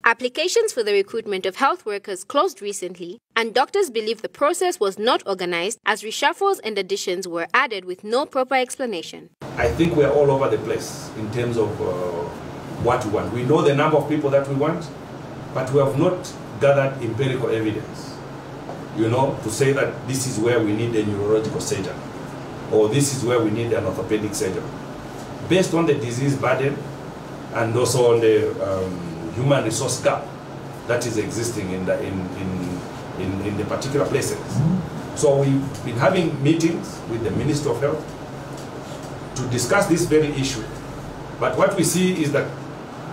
Applications for the recruitment of health workers closed recently, and doctors believe the process was not organized as reshuffles and additions were added with no proper explanation. I think we're all over the place in terms of what we want. We know the number of people that we want, but we have not gathered empirical evidence, to say that this is where we need a neurological surgeon, or this is where we need an orthopedic surgeon. Based on the disease burden and also on the human resource gap that is existing in the particular places. So we've been having meetings with the Minister of Health to discuss this very issue. But what we see is that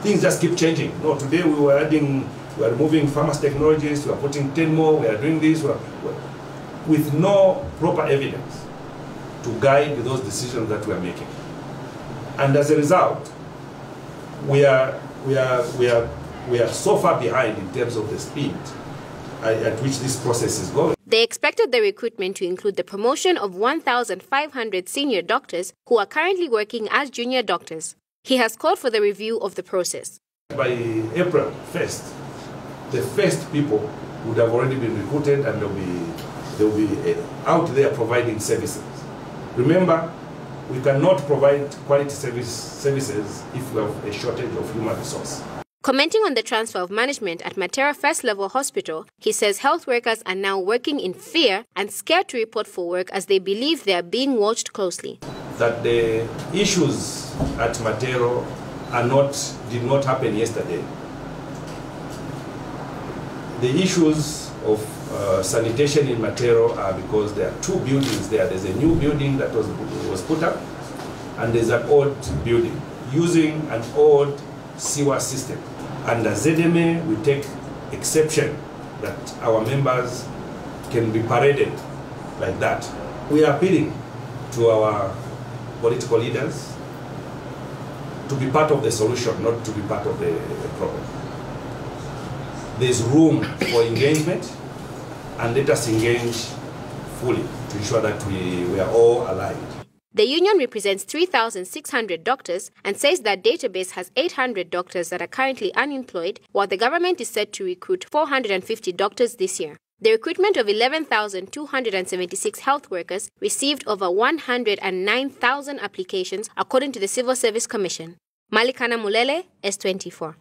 things just keep changing. No, today we are removing pharmacy technologies, we are putting 10 more, we are doing this, with no proper evidence to guide those decisions that we are making. And as a result, we are so far behind in terms of the speed at which this process is going. They expected the recruitment to include the promotion of 1,500 senior doctors who are currently working as junior doctors. He has called for the review of the process. By April 1st, the first people would have already been recruited and they'll be out there providing services. Remember, we cannot provide quality services if we have a shortage of human resource. Commenting on the transfer of management at Matera First Level Hospital, he says health workers are now working in fear and scared to report for work as they believe they are being watched closely. That the issues at Matero did not happen yesterday. The issues of sanitation in Matero are because there are two buildings there. There's a new building that was put up, and there's an old building using an old sewer system. Under ZMA, we take exception that our members can be paraded like that. We are appealing to our political leaders to be part of the solution, not to be part of the problem. There's room for engagement, and let us engage fully to ensure that we are all aligned. The union represents 3,600 doctors and says that database has 800 doctors that are currently unemployed, while the government is set to recruit 450 doctors this year. The recruitment of 11,276 health workers received over 109,000 applications according to the Civil Service Commission. Malikana Mulele, S24.